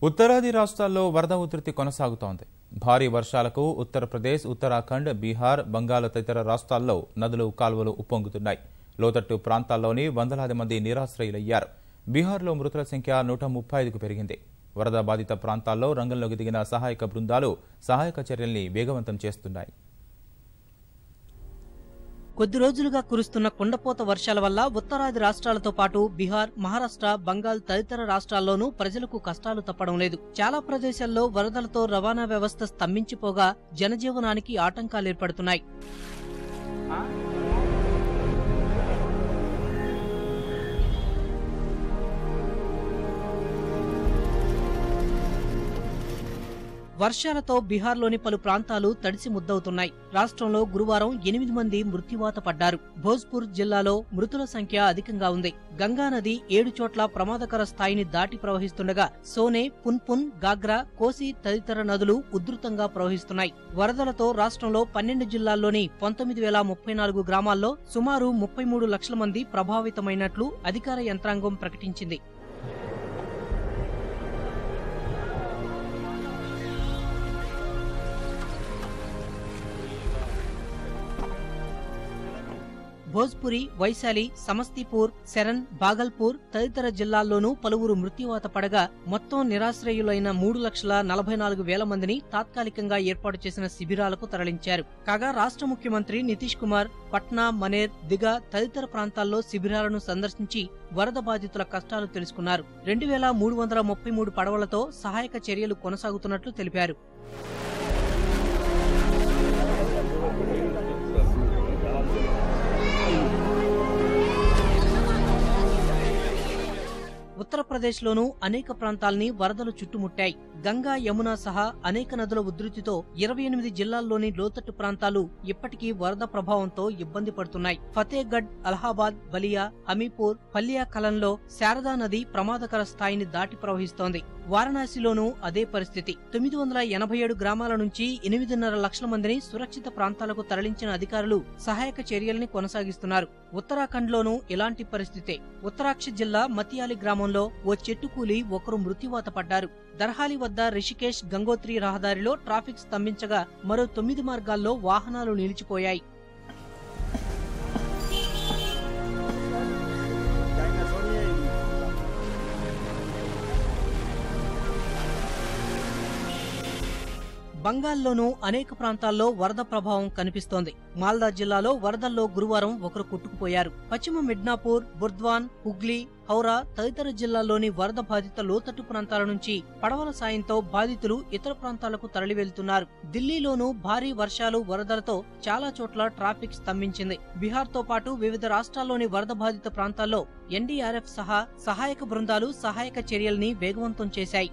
ఉత్తరాది రాష్ట్రాల్లో వరద ఉధృతి కొనసాగుతోంది. భారీ వర్షాలకు ఉత్తరప్రదేశ్, ఉత్తరాఖండ్, బీహార్, బంగాల్ తదితర రాష్ట్రాల్లో నదులు, కాలువలు ఉప్పొంగుతున్నాయి. లోతట్టు ప్రాంతాల్లోని వందలాది మంది నిరాశ్రయులయ్యారు. బీహార్లో మృతుల సంఖ్య 135కు పెరిగింది. వరద బాధిత ప్రాంతాల్లో రంగంలోకి దిగిన సహాయక బృందాలు సహాయక చర్యల్ని వేగవంతం చేస్తున్నాయి. కొద్ది రోజులుగా కురుస్తున్న కుండపోత వర్షాల వల్ల ఉత్తరాది రాష్ట్రాలతో పాటు బీహార్, మహారాష్ట్ర, బంగాల్ తదితర రాష్ట్రాల్లోనూ ప్రజలకు కష్టాలు తప్పడం లేదు. చాలా ప్రదేశాల్లో వరదలతో రవాణా వ్యవస్థ స్తంభించిపోగా జనజీవనానికి ఆటంకాలు ఏర్పడుతున్నాయి. వర్షాలతో బీహార్లోని పలు ప్రాంతాలు తడిసి ముద్దవుతున్నాయి. రాష్ట్రంలో గురువారం 8 మంది మృత్యువాత పడ్డారు. భోజ్పూర్ జిల్లాలో మృతుల సంఖ్య అధికంగా ఉంది. గంగానది 7 చోట్ల ప్రమాదకర స్థాయిని దాటి ప్రవహిస్తుండగా సోనే, పున్పున్, గాగ్రా, కోసి తదితర నదులు ఉధృతంగా ప్రవహిస్తున్నాయి. వరదలతో రాష్ట్రంలో 12 జిల్లాల్లోని 19,034 గ్రామాల్లో సుమారు 33 లక్షల మంది ప్రభావితమైనట్లు అధికార యంత్రాంగం ప్రకటించింది. భోజ్పురి, వైశాలి, సమస్తీపూర్, శరణ్, బాగల్పూర్ తదితర జిల్లాల్లోనూ పలువురు మృత్యువాత పడగా మొత్తం నిరాశ్రయులైన 3,44,000 మందిని తాత్కాలికంగా ఏర్పాటు చేసిన శిబిరాలకు తరలించారు. కాగా రాష్ట్ర ముఖ్యమంత్రి నితీష్ కుమార్ పట్నా, మనేర్, దిగా తదితర ప్రాంతాల్లో శిబిరాలను సందర్శించి వరద బాధితుల కష్టాలు తెలుసుకున్నారు. 2,333 పడవలతో సహాయక చర్యలు కొనసాగుతున్నట్లు తెలిపారు. ఉత్తరప్రదేశ్లోనూ అనేక ప్రాంతాల్ని వరదలు చుట్టుముట్టాయి. గంగా, యమున సహా అనేక నదుల ఉధృతితో 28 జిల్లాల్లోని లోతట్టు ప్రాంతాలు ఇప్పటికీ వరద ప్రభావంతో ఇబ్బంది పడుతున్నాయి. ఫతేగఢ్, అలహాబాద్, బలియా, హమీపూర్, పల్లియా కలంలో శారదా నది ప్రమాదకర స్థాయిని దాటి ప్రవహిస్తోంది. వారణాసిలోనూ అదే పరిస్థితి. 987 గ్రామాల నుంచి 8.5 లక్షల మందిని సురక్షిత ప్రాంతాలకు తరలించిన అధికారులు సహాయక చర్యల్ని కొనసాగిస్తున్నారు. ఉత్తరాఖండ్లోనూ ఇలాంటి పరిస్థితే. ఉత్తరాక్ష జిల్లా మతియాలి గ్రామంలో ఓ చెట్టు కూలి ఒకరు మృత్యువాత పడ్డారు. దర్హాలి వద్ద రిషికేశ్, గంగోత్రి రహదారిలో ట్రాఫిక్ స్తంభించగా మరో 9 మార్గాల్లో వాహనాలు నిలిచిపోయాయి. బంగాల్లోనూ అనేక ప్రాంతాల్లో వరద ప్రభావం కనిపిస్తోంది. మాల్దా జిల్లాలో వరదల్లో గురువారం ఒకరు కొట్టుకుపోయారు. పశ్చిమ మిడ్నాపూర్, బుర్ద్వాన్, హుగ్లీ, హౌరా తదితర జిల్లాల్లోని వరద బాధిత లోతట్టు ప్రాంతాల నుంచి పడవల సాయంతో బాధితులు ఇతర ప్రాంతాలకు తరలి వెళ్తున్నారు. ఢిల్లీలోనూ భారీ వర్షాలు, వరదలతో చాలా చోట్ల ట్రాఫిక్ స్తంభించింది. బీహార్తో పాటు వివిధ రాష్ట్రాల్లోని వరద బాధిత ప్రాంతాల్లో ఎన్డీఆర్ఎఫ్ సహా సహాయక బృందాలు సహాయక చర్యల్ని వేగవంతం చేశాయి.